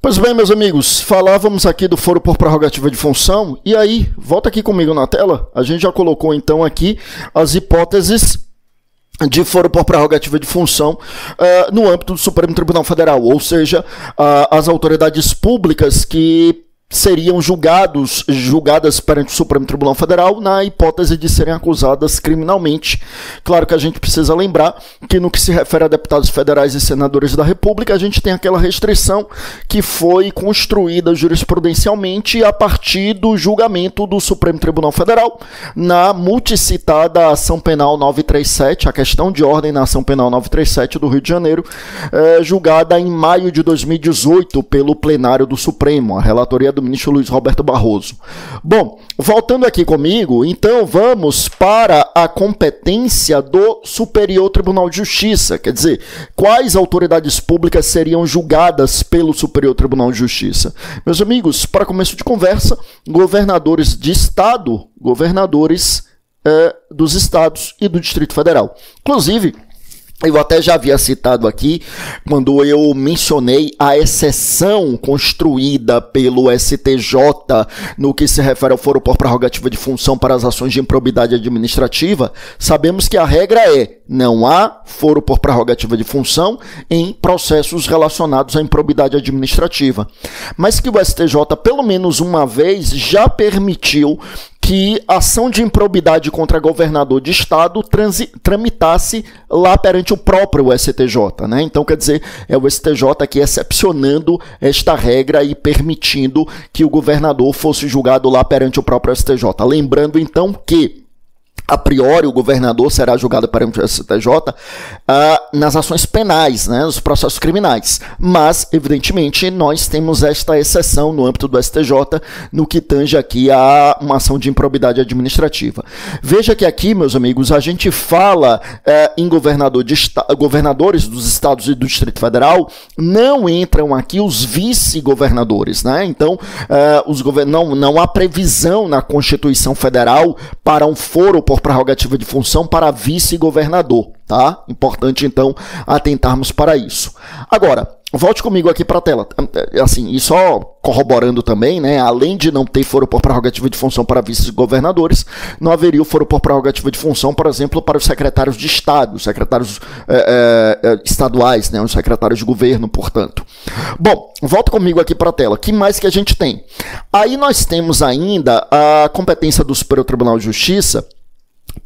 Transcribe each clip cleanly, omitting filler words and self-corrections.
Pois bem, meus amigos, falávamos aqui do foro por prerrogativa de função, e aí, volta aqui comigo na tela, a gente já colocou então aqui as hipóteses de foro por prerrogativa de função no âmbito do Supremo Tribunal Federal, ou seja, as autoridades públicas que seriam julgadas perante o Supremo Tribunal Federal na hipótese de serem acusadas criminalmente. Claro que a gente precisa lembrar que no que se refere a deputados federais e senadores da República, a gente tem aquela restrição que foi construída jurisprudencialmente a partir do julgamento do Supremo Tribunal Federal na multicitada ação penal 937, a questão de ordem na ação penal 937 do Rio de Janeiro, julgada em maio de 2018 pelo plenário do Supremo, a relatoria do ministro Luiz Roberto Barroso. Bom, voltando aqui comigo, então vamos para a competência do Superior Tribunal de Justiça, quer dizer, quais autoridades públicas seriam julgadas pelo Superior Tribunal de Justiça? Meus amigos, para começo de conversa, governadores de estado, governadores dos estados e do Distrito Federal. Inclusive, eu até já havia citado aqui, quando eu mencionei a exceção construída pelo STJ no que se refere ao foro por prerrogativa de função para as ações de improbidade administrativa. Sabemos que a regra é: não há foro por prerrogativa de função em processos relacionados à improbidade administrativa. Mas que o STJ, pelo menos uma vez, já permitiu que a ação de improbidade contra governador de estado tramitasse lá perante o próprio STJ, né? Então, quer dizer, é o STJ aqui excepcionando esta regra e permitindo que o governador fosse julgado lá perante o próprio STJ. Lembrando, então, que a priori, o governador será julgado perante o STJ nas ações penais, né, nos processos criminais. Mas, evidentemente, nós temos esta exceção no âmbito do STJ no que tange aqui a uma ação de improbidade administrativa. Veja que aqui, meus amigos, a gente fala em governadores dos estados e do Distrito Federal, não entram aqui os vice-governadores, né? Então, não há previsão na Constituição Federal para um foro por prerrogativa de função para vice-governador, tá? Importante, então, atentarmos para isso. Agora, volte comigo aqui para a tela. Assim, e só corroborando também, né? Além de não ter foro por prerrogativa de função para vice-governadores, não haveria o foro por prerrogativa de função, por exemplo, para os secretários de Estado, os secretários estaduais, né? Os secretários de governo, portanto. Bom, volta comigo aqui para a tela. O que mais que a gente tem? Aí nós temos ainda a competência do Superior Tribunal de Justiça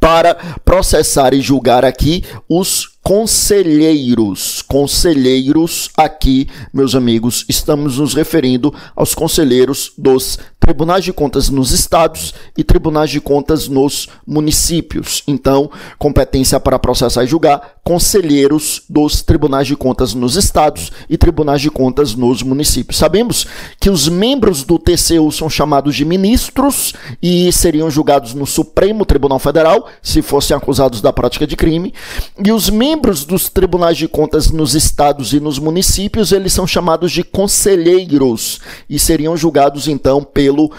para processar e julgar aqui os conselheiros. Conselheiros aqui, meus amigos, estamos nos referindo aos conselheiros dos tribunais de contas nos estados e tribunais de contas nos municípios. Então, competência para processar e julgar conselheiros dos tribunais de contas nos estados e tribunais de contas nos municípios. Sabemos que os membros do TCU são chamados de ministros e seriam julgados no Supremo Tribunal Federal, se fossem acusados da prática de crime, e os membros dos tribunais de contas nos estados e nos municípios, eles são chamados de conselheiros e seriam julgados, então, pelo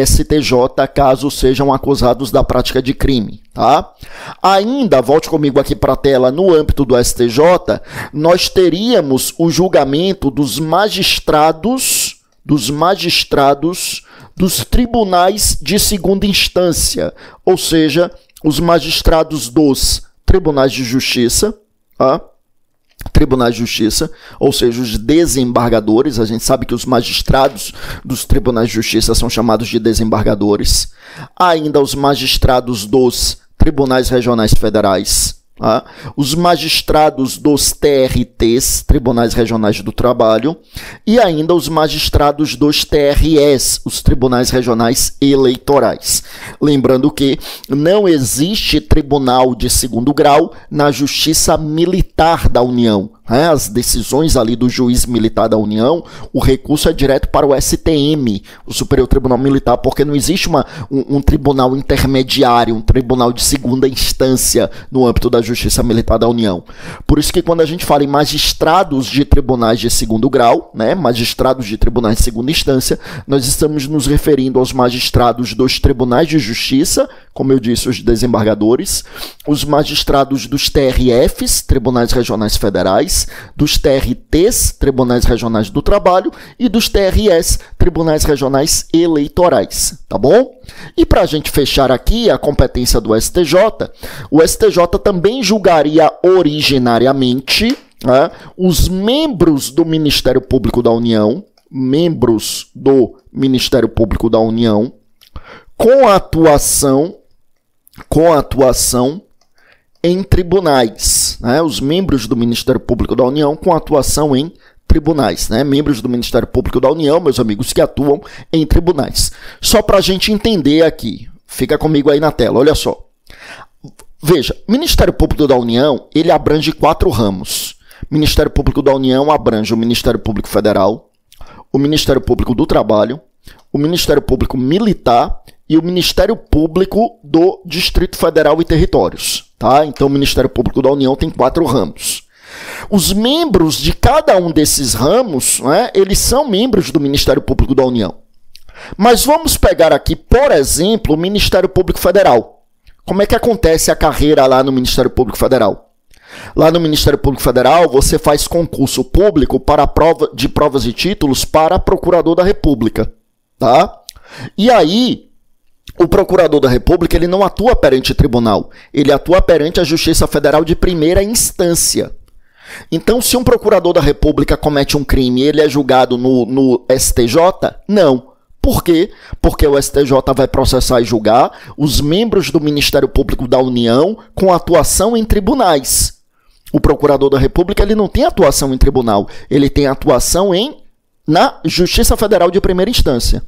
STJ, caso sejam acusados da prática de crime, tá? Ainda, volte comigo aqui para a tela, no âmbito do STJ, nós teríamos o julgamento dos magistrados dos tribunais de segunda instância, ou seja, os magistrados dos tribunais de justiça, tá? Tribunais de Justiça, ou seja, os desembargadores. A gente sabe que os magistrados dos tribunais de justiça são chamados de desembargadores. Ainda os magistrados dos tribunais regionais federais, tá? Os magistrados dos TRTs, Tribunais Regionais do Trabalho, e ainda os magistrados dos TREs, os Tribunais Regionais Eleitorais. Lembrando que não existe tribunal de segundo grau na Justiça Militar da União. As decisões ali do juiz militar da União, o recurso é direto para o STM, o Superior Tribunal Militar, porque não existe um tribunal intermediário, um tribunal de segunda instância no âmbito da Justiça Militar da União. Por isso que quando a gente fala em magistrados de tribunais de segundo grau, né, magistrados de tribunais de segunda instância, nós estamos nos referindo aos magistrados dos tribunais de justiça, como eu disse, os desembargadores, os magistrados dos TRFs, Tribunais Regionais Federais, tribunais, dos TRTs, Tribunais Regionais do Trabalho, e dos TRS, Tribunais Regionais Eleitorais, tá bom? E para a gente fechar aqui a competência do STJ, o STJ também julgaria originariamente, né, os membros do Ministério Público da União, com atuação em tribunais, né? Os membros do Ministério Público da União com atuação em tribunais, né? Membros do Ministério Público da União, meus amigos, que atuam em tribunais. Só para a gente entender aqui, fica comigo aí na tela, olha só. Veja, Ministério Público da União, ele abrange 4 ramos. Ministério Público da União abrange o Ministério Público Federal, o Ministério Público do Trabalho, o Ministério Público Militar e o Ministério Público do Distrito Federal e Territórios, tá? Então, o Ministério Público da União tem 4 ramos. Os membros de cada um desses ramos, né, eles são membros do Ministério Público da União. Mas vamos pegar aqui, por exemplo, o Ministério Público Federal. Como é que acontece a carreira lá no Ministério Público Federal? Lá no Ministério Público Federal, você faz concurso público para provas e títulos para procurador da República, tá? E aí, o procurador da República, ele não atua perante tribunal, ele atua perante a Justiça Federal de primeira instância. Então, se um procurador da República comete um crime e ele é julgado no STJ, não. Por quê? Porque o STJ vai processar e julgar os membros do Ministério Público da União com atuação em tribunais. O procurador da República, ele não tem atuação em tribunal, ele tem atuação na Justiça Federal de primeira instância.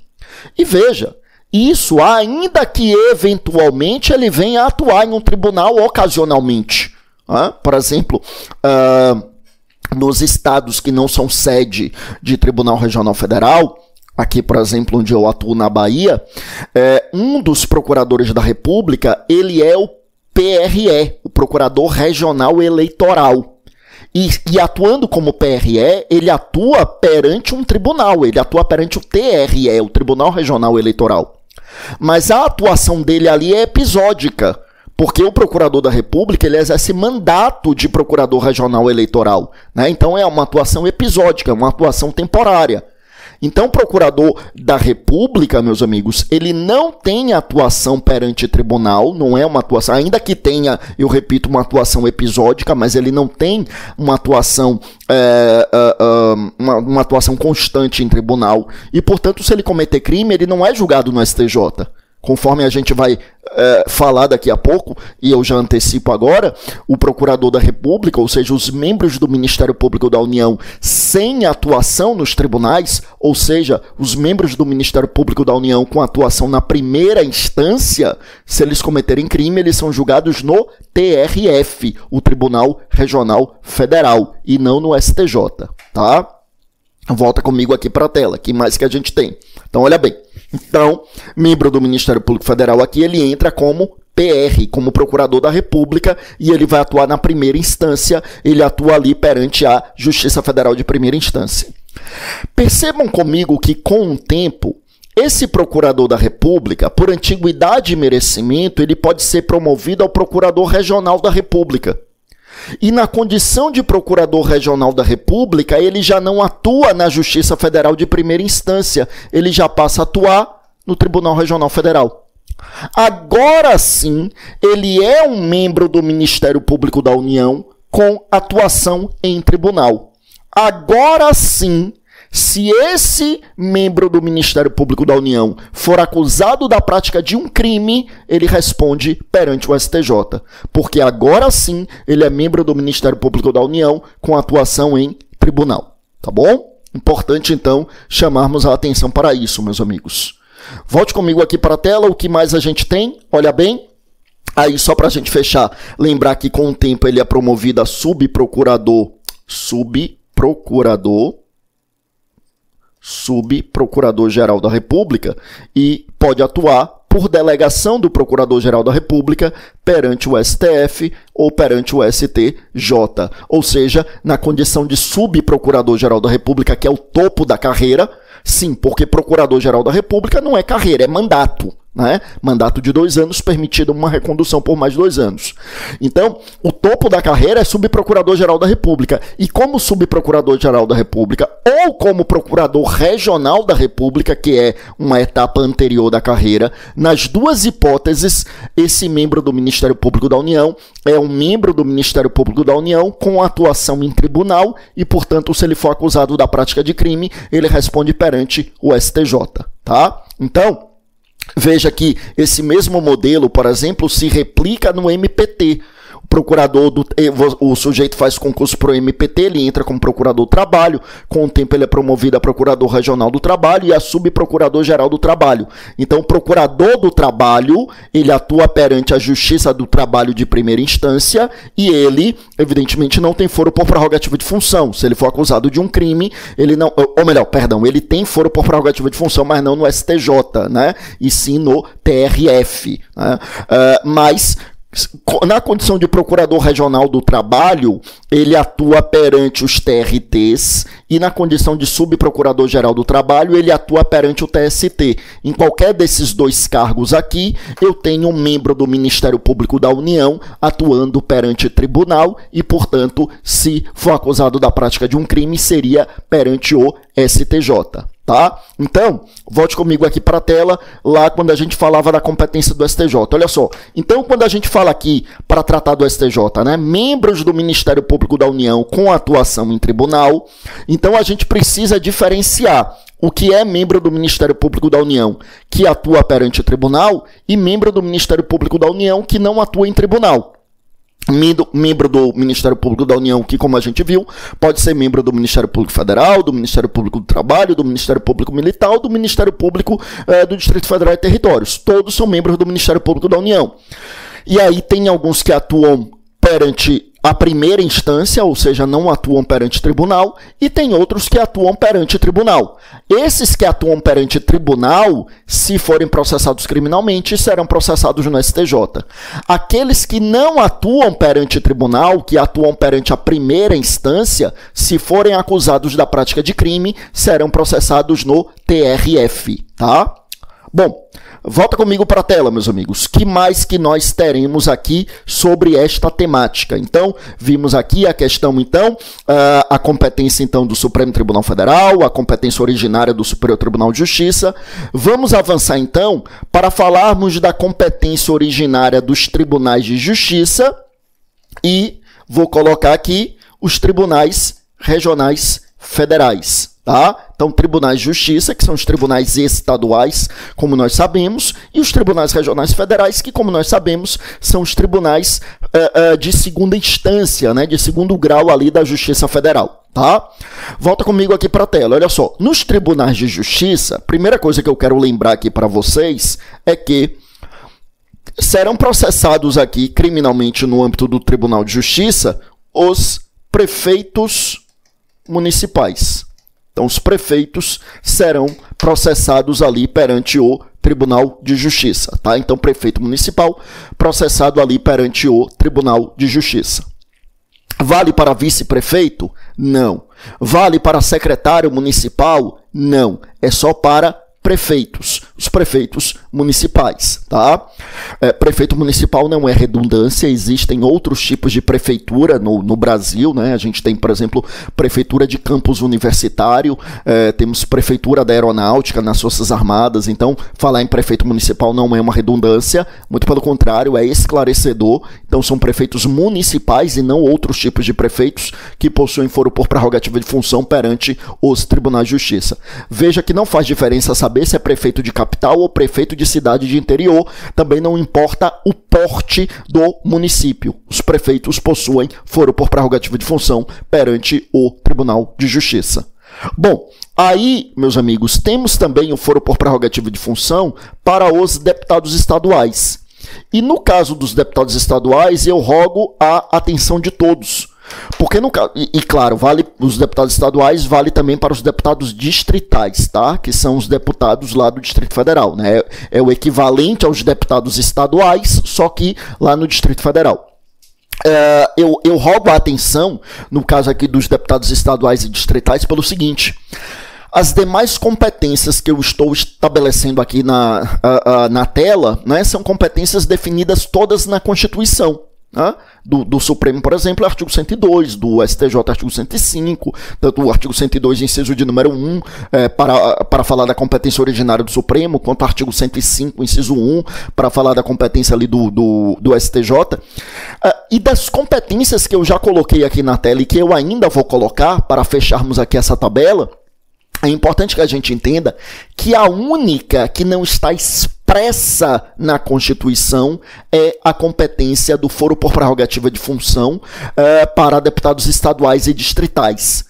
E veja, isso ainda que eventualmente ele venha a atuar em um tribunal ocasionalmente. Por exemplo, nos estados que não são sede de Tribunal Regional Federal, aqui, por exemplo, onde eu atuo na Bahia, um dos procuradores da República, ele é o PRE, o Procurador Regional Eleitoral. E atuando como PRE, ele atua perante um tribunal, ele atua perante o TRE, o Tribunal Regional Eleitoral. Mas a atuação dele ali é episódica, porque o procurador da República, ele exerce mandato de procurador regional eleitoral, né? Então é uma atuação episódica, uma atuação temporária. Então, o procurador da República, meus amigos, ele não tem atuação perante tribunal, não é uma atuação, ainda que tenha, eu repito, uma atuação episódica, mas ele não tem uma atuação, uma atuação constante em tribunal. E, portanto, se ele cometer crime, ele não é julgado no STJ. Conforme a gente vai falar daqui a pouco, e eu já antecipo agora, o procurador da República, ou seja, os membros do Ministério Público da União sem atuação nos tribunais, ou seja, os membros do Ministério Público da União com atuação na primeira instância, se eles cometerem crime, eles são julgados no TRF, o Tribunal Regional Federal, e não no STJ, tá? Volta comigo aqui para a tela, que mais que a gente tem? Então, olha bem. Então, membro do Ministério Público Federal aqui, ele entra como PR, como Procurador da República, e ele vai atuar na primeira instância, ele atua ali perante a Justiça Federal de primeira instância. Percebam comigo que, com o tempo, esse Procurador da República, por antiguidade e merecimento, ele pode ser promovido ao Procurador Regional da República. E na condição de Procurador Regional da República, ele já não atua na Justiça Federal de primeira instância, ele já passa a atuar no Tribunal Regional Federal. Agora sim, ele é um membro do Ministério Público da União com atuação em tribunal. Agora sim, se esse membro do Ministério Público da União for acusado da prática de um crime, ele responde perante o STJ, porque agora sim ele é membro do Ministério Público da União com atuação em tribunal, tá bom? Importante, então, chamarmos a atenção para isso, meus amigos. Volte comigo aqui para a tela, o que mais a gente tem? Olha bem, aí só para a gente fechar, lembrar que com o tempo ele é promovido a subprocurador-geral da República e pode atuar por delegação do Procurador-Geral da República perante o STF ou perante o STJ, ou seja, na condição de subprocurador-geral da República, que é o topo da carreira, sim, porque Procurador-Geral da República não é carreira, é mandato, né? Mandato de 2 anos, permitida uma recondução por mais 2 anos. Então, o topo da carreira é subprocurador-geral da República. E como subprocurador-geral da República, ou como procurador regional da República, que é uma etapa anterior da carreira, nas duas hipóteses, esse membro do Ministério Público da União é um membro do Ministério Público da União com atuação em tribunal e, portanto, se ele for acusado da prática de crime, ele responde perante o STJ, tá? Então, veja que esse mesmo modelo, por exemplo, se replica no MPT. O sujeito faz concurso para o MPT, ele entra como procurador do trabalho, com o tempo ele é promovido a procurador regional do trabalho e a subprocurador-geral do trabalho. Então, o procurador do trabalho, ele atua perante a Justiça do Trabalho de primeira instância e ele, evidentemente, não tem foro por prerrogativa de função. Se ele for acusado de um crime, ele não... Ou melhor, perdão, ele tem foro por prerrogativa de função, mas não no STJ, né? E sim no TRF, né? Mas... na condição de procurador regional do trabalho, ele atua perante os TRTs e na condição de subprocurador-geral do trabalho, ele atua perante o TST. Em qualquer desses 2 cargos aqui, eu tenho um membro do Ministério Público da União atuando perante tribunal e, portanto, se for acusado da prática de um crime, seria perante o STJ. Tá? Então, volte comigo aqui para a tela, lá quando a gente falava da competência do STJ. Olha só, então quando a gente fala aqui para tratar do STJ, né, membros do Ministério Público da União com atuação em tribunal, então a gente precisa diferenciar o que é membro do Ministério Público da União que atua perante tribunal e membro do Ministério Público da União que não atua em tribunal. Membro do Ministério Público da União, que, como a gente viu, pode ser membro do Ministério Público Federal, do Ministério Público do Trabalho, do Ministério Público Militar ou do Ministério Público do Distrito Federal e Territórios. Todos são membros do Ministério Público da União. E aí tem alguns que atuam perante a primeira instância, ou seja, não atuam perante tribunal, e tem outros que atuam perante tribunal. Esses que atuam perante tribunal, se forem processados criminalmente, serão processados no STJ. Aqueles que não atuam perante tribunal, que atuam perante a primeira instância, se forem acusados da prática de crime, serão processados no TRF, tá? Bom, volta comigo para a tela, meus amigos. Que mais que nós teremos aqui sobre esta temática? Então, vimos aqui a questão, então, a competência, então, do Supremo Tribunal Federal, a competência originária do Superior Tribunal de Justiça. Vamos avançar, então, para falarmos da competência originária dos tribunais de justiça e vou colocar aqui os tribunais regionais federais. Tá? Então, tribunais de justiça, que são os tribunais estaduais, como nós sabemos, e os tribunais regionais federais, que, como nós sabemos, são os tribunais de segunda instância, né? De segundo grau ali da Justiça Federal. Tá? Volta comigo aqui para a tela. Olha só, nos tribunais de justiça, a primeira coisa que eu quero lembrar aqui para vocês é que serão processados aqui criminalmente no âmbito do Tribunal de Justiça os prefeitos municipais. Então, os prefeitos serão processados ali perante o Tribunal de Justiça, tá? Então, prefeito municipal processado ali perante o Tribunal de Justiça. Vale para vice-prefeito? Não. Vale para secretário municipal? Não. É só para prefeitos, os prefeitos municipais, tá? Prefeito municipal não é redundância, existem outros tipos de prefeitura no Brasil, né? A gente tem, por exemplo, prefeitura de campus universitário, temos prefeitura da aeronáutica nas Forças Armadas, então falar em prefeito municipal não é uma redundância, muito pelo contrário, é esclarecedor, então são prefeitos municipais e não outros tipos de prefeitos que possuem foro por prerrogativa de função perante os tribunais de justiça. Veja que não faz diferença saber se é prefeito de capital ou prefeito de cidade de interior, também não importa o porte do município. Os prefeitos possuem foro por prerrogativa de função perante o Tribunal de Justiça. Bom, aí, meus amigos, temos também o foro por prerrogativa de função para os deputados estaduais. E no caso dos deputados estaduais, eu rogo a atenção de todos. Porque no caso, e claro, vale os deputados estaduais, vale também para os deputados distritais, tá? Que são os deputados lá do Distrito Federal, né? É o equivalente aos deputados estaduais, só que lá no Distrito Federal. Eu rogo a atenção, no caso aqui dos deputados estaduais e distritais, pelo seguinte: As demais competências que eu estou estabelecendo aqui na tela, né, são competências definidas todas na Constituição. Do Supremo, por exemplo, artigo 102, do STJ, artigo 105, tanto o artigo 102, inciso de número 1, para falar da competência originária do Supremo, quanto o artigo 105, inciso 1, para falar da competência ali do STJ. E das competências que eu já coloquei aqui na tela e que eu ainda vou colocar para fecharmos aqui essa tabela, é importante que a gente entenda que a única que não está expressa na Constituição é a competência do foro por prerrogativa de função para deputados estaduais e distritais.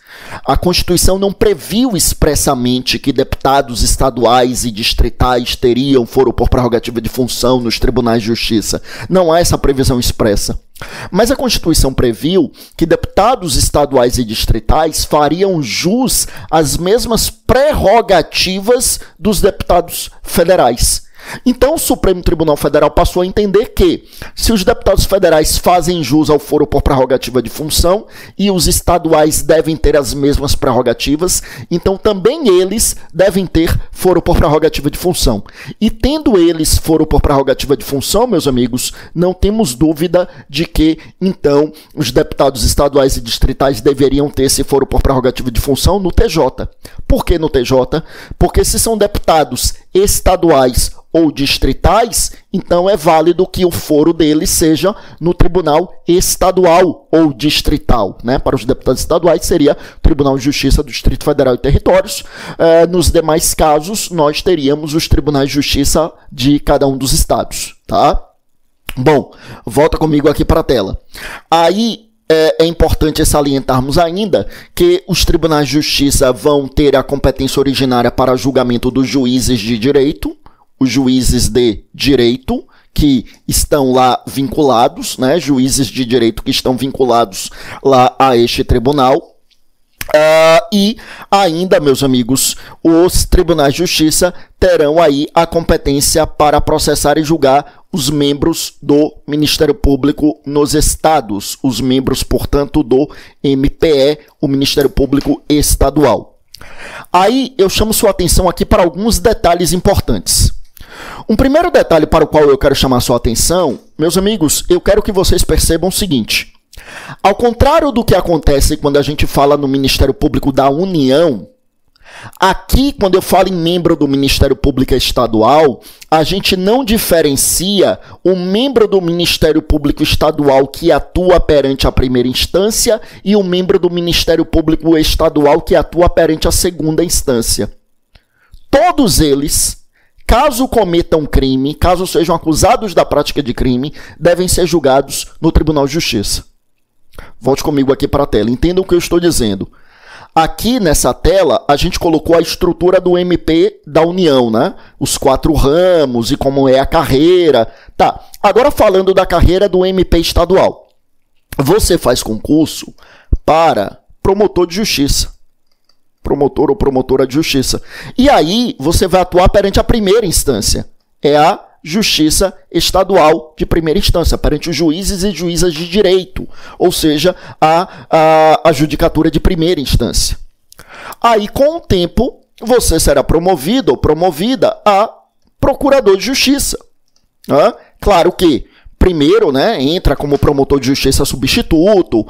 A Constituição não previu expressamente que deputados estaduais e distritais teriam foro por prerrogativa de função nos tribunais de justiça. Não há essa previsão expressa. Mas a Constituição previu que deputados estaduais e distritais fariam jus às mesmas prerrogativas dos deputados federais. Então, o Supremo Tribunal Federal passou a entender que, se os deputados federais fazem jus ao foro por prerrogativa de função e os estaduais devem ter as mesmas prerrogativas, então também eles devem ter foro por prerrogativa de função. E tendo eles foro por prerrogativa de função, meus amigos, não temos dúvida de que, então, os deputados estaduais e distritais deveriam ter esse foro por prerrogativa de função no TJ. Por que no TJ? Porque se são deputados estaduais ou distritais, então é válido que o foro deles seja no tribunal estadual ou distrital, né? Para os deputados estaduais seria o Tribunal de Justiça do Distrito Federal e Territórios. Nos demais casos, nós teríamos os tribunais de justiça de cada um dos estados, tá? Bom, volta comigo aqui para a tela. Aí é importante salientarmos ainda que os tribunais de justiça vão ter a competência originária para julgamento dos juízes de direito, os juízes de direito que estão lá vinculados, né, juízes de direito que estão vinculados lá a este tribunal. E ainda, meus amigos, os tribunais de justiça terão aí a competência para processar e julgar os membros do Ministério Público nos estados, os membros, portanto, do MPE, o Ministério Público Estadual. Aí eu chamo sua atenção aqui para alguns detalhes importantes. Um primeiro detalhe para o qual eu quero chamar sua atenção, meus amigos, eu quero que vocês percebam o seguinte. Ao contrário do que acontece quando a gente fala no Ministério Público da União, aqui, quando eu falo em membro do Ministério Público Estadual, a gente não diferencia o membro do Ministério Público Estadual que atua perante a primeira instância e o membro do Ministério Público Estadual que atua perante a segunda instância. Todos eles, caso cometam crime, caso sejam acusados da prática de crime, devem ser julgados no Tribunal de Justiça. Volte comigo aqui para a tela, entendam o que eu estou dizendo. Aqui nessa tela, a gente colocou a estrutura do MP da União, né? Os 4 ramos e como é a carreira. Tá, agora falando da carreira do MP estadual. Você faz concurso para promotor de justiça. Promotor ou promotora de justiça. E aí, você vai atuar perante a primeira instância. É a Justiça Estadual de primeira instância, perante os juízes e juízas de direito, ou seja, a judicatura de primeira instância. Aí, com o tempo, você será promovido ou promovida a procurador de justiça. Claro que primeiro, né, entra como promotor de justiça substituto,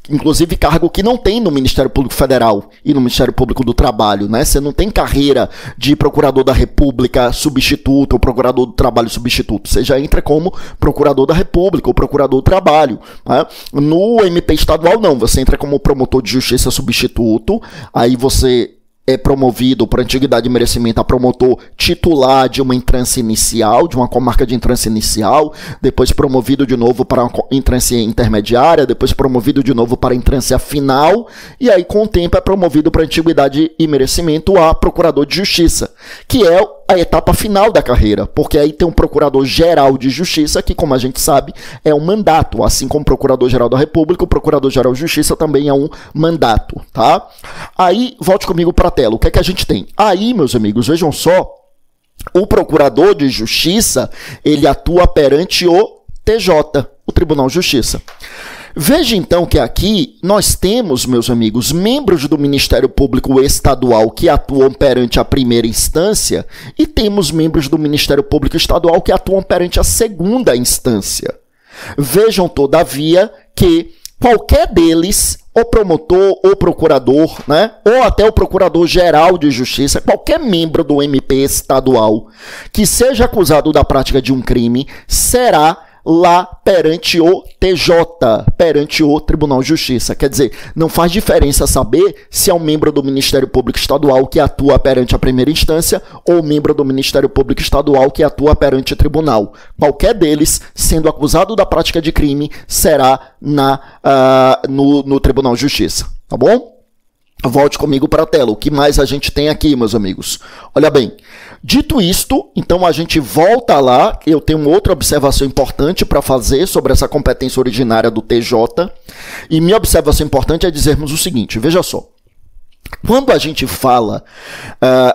inclusive cargo que não tem no Ministério Público Federal e no Ministério Público do Trabalho, né? Você não tem carreira de procurador da República substituto ou procurador do trabalho substituto. Você já entra como procurador da República ou procurador do trabalho, né? No MP estadual, não. Você entra como promotor de justiça substituto, aí você é promovido por antiguidade e merecimento a promotor titular de uma entrância inicial, de uma comarca de entrância inicial, depois promovido de novo para uma entrância intermediária, depois promovido de novo para a entrância final, e aí com o tempo é promovido para antiguidade e merecimento a procurador de justiça, que é a etapa final da carreira, porque aí tem um procurador-geral de justiça, que, como a gente sabe, é um mandato, assim como o procurador-geral da República, o procurador-geral de justiça também é um mandato, tá? Aí, volte comigo para a tela, o que é que a gente tem? Aí, meus amigos, vejam só, o procurador de justiça, ele atua perante o TJ, o Tribunal de Justiça. Veja então que aqui nós temos, meus amigos, membros do Ministério Público Estadual que atuam perante a primeira instância e temos membros do Ministério Público Estadual que atuam perante a segunda instância. Vejam, todavia, que qualquer deles, o promotor ou procurador, né, ou até o procurador-geral de justiça, qualquer membro do MP estadual que seja acusado da prática de um crime, será lá perante o TJ, perante o Tribunal de Justiça. Quer dizer, não faz diferença saber se é um membro do Ministério Público Estadual que atua perante a primeira instância ou membro do Ministério Público Estadual que atua perante o tribunal. Qualquer deles, sendo acusado da prática de crime, será no Tribunal de Justiça. Tá bom? Volte comigo para a tela. O que mais a gente tem aqui, meus amigos? Olha bem, dito isto, então a gente volta lá. Eu tenho uma outra observação importante para fazer sobre essa competência originária do TJ. E minha observação importante é dizermos o seguinte, veja só. Quando a gente fala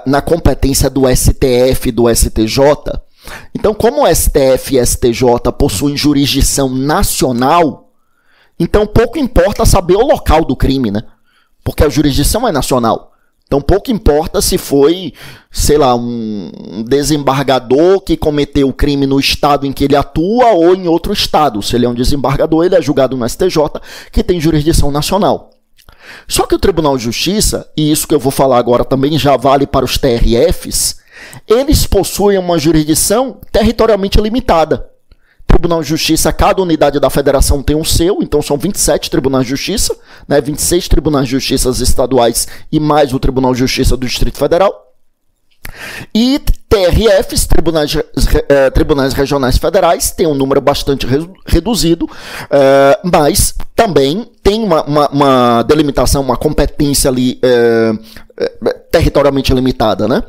na competência do STF e do STJ, então como o STF e STJ possuem jurisdição nacional, então pouco importa saber o local do crime, né? Porque a jurisdição é nacional. Então, pouco importa se foi, sei lá, um desembargador que cometeu o crime no estado em que ele atua ou em outro estado. Se ele é um desembargador, ele é julgado no STJ, que tem jurisdição nacional. Só que o Tribunal de Justiça, e isso que eu vou falar agora também já vale para os TRFs, eles possuem uma jurisdição territorialmente limitada. Tribunal de Justiça, cada unidade da federação tem um seu, então são 27 tribunais de justiça, né, 26 tribunais de justiça estaduais e mais o Tribunal de Justiça do Distrito Federal. E TRFs, tribunais regionais federais, tem um número bastante reduzido, mas também tem uma delimitação, uma competência ali territorialmente limitada, né?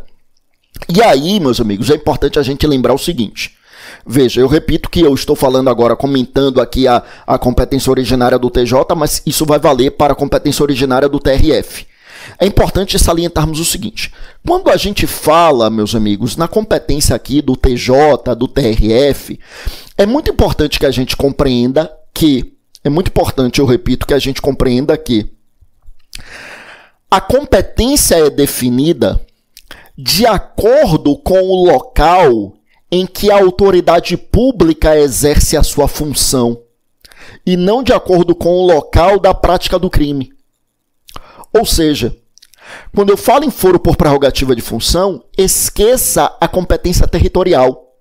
E aí, meus amigos, é importante a gente lembrar o seguinte. Veja, eu repito que eu estou falando agora, comentando aqui a competência originária do TJ, mas isso vai valer para a competência originária do TRF. É importante salientarmos o seguinte, quando a gente fala, meus amigos, na competência aqui do TJ, do TRF, é muito importante que a gente compreenda que, eu repito, que a gente compreenda que a competência é definida de acordo com o local em que a autoridade pública exerce a sua função, e não de acordo com o local da prática do crime. Ou seja, quando eu falo em foro por prerrogativa de função, esqueça a competência territorial.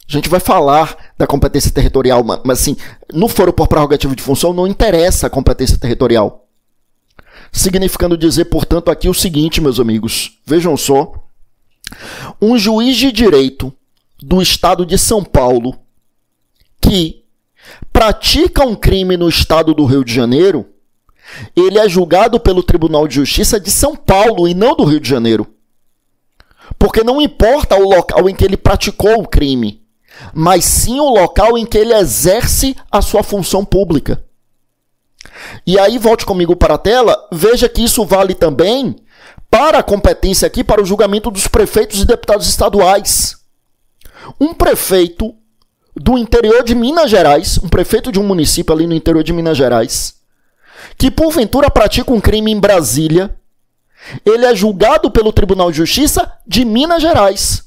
A gente vai falar da competência territorial, mas assim, no foro por prerrogativa de função não interessa a competência territorial. Significando dizer, portanto, aqui o seguinte, meus amigos, vejam só. Um juiz de direito do estado de São Paulo que pratica um crime no estado do Rio de Janeiro, ele é julgado pelo Tribunal de Justiça de São Paulo e não do Rio de Janeiro. Porque não importa o local em que ele praticou o crime, mas sim o local em que ele exerce a sua função pública. E aí, volte comigo para a tela, veja que isso vale também para a competência aqui, para o julgamento dos prefeitos e deputados estaduais. Um prefeito do interior de Minas Gerais, um prefeito de um município ali no interior de Minas Gerais, que porventura pratica um crime em Brasília, ele é julgado pelo Tribunal de Justiça de Minas Gerais.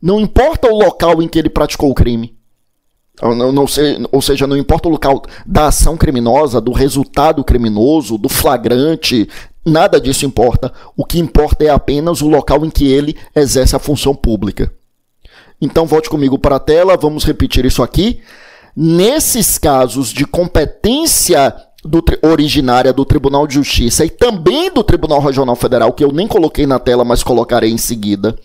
Não importa o local em que ele praticou o crime. Ou seja, não importa o local da ação criminosa, do resultado criminoso, do flagrante, nada disso importa. O que importa é apenas o local em que ele exerce a função pública. Então, volte comigo para a tela, vamos repetir isso aqui. Nesses casos de competência originária do Tribunal de Justiça e também do Tribunal Regional Federal, que eu nem coloquei na tela, mas colocarei em seguida,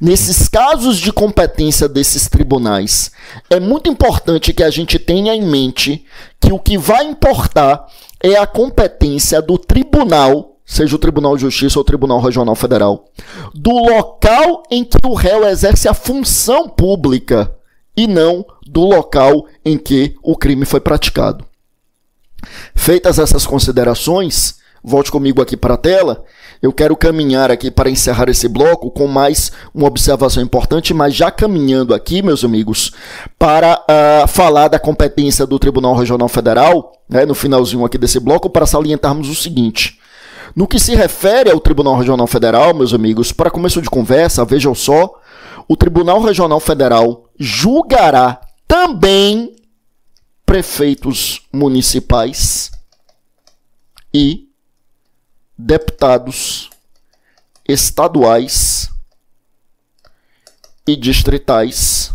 nesses casos de competência desses tribunais, é muito importante que a gente tenha em mente que o que vai importar é a competência do tribunal, seja o Tribunal de Justiça ou o Tribunal Regional Federal, do local em que o réu exerce a função pública e não do local em que o crime foi praticado. Feitas essas considerações, volte comigo aqui para a tela. Eu quero caminhar aqui para encerrar esse bloco com mais uma observação importante, mas já caminhando aqui, meus amigos, para falar da competência do Tribunal Regional Federal, né, no finalzinho aqui desse bloco, para salientarmos o seguinte. No que se refere ao Tribunal Regional Federal, meus amigos, para começo de conversa, vejam só, o Tribunal Regional Federal julgará também prefeitos municipais e deputados estaduais e distritais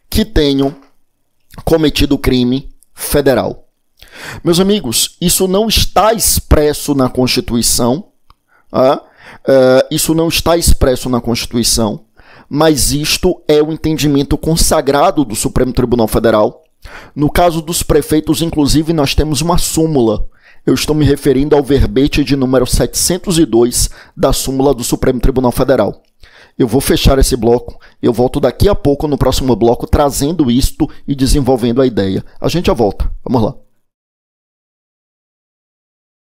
que tenham cometido crime federal. Meus amigos, isso não está expresso na Constituição, isso não está expresso na Constituição, mas isto é o entendimento consagrado do Supremo Tribunal Federal. No caso dos prefeitos, inclusive, nós temos uma súmula. Eu estou me referindo ao verbete de número 702 da súmula do Supremo Tribunal Federal. Eu vou fechar esse bloco, eu volto daqui a pouco no próximo bloco trazendo isto e desenvolvendo a ideia. A gente já volta, vamos lá.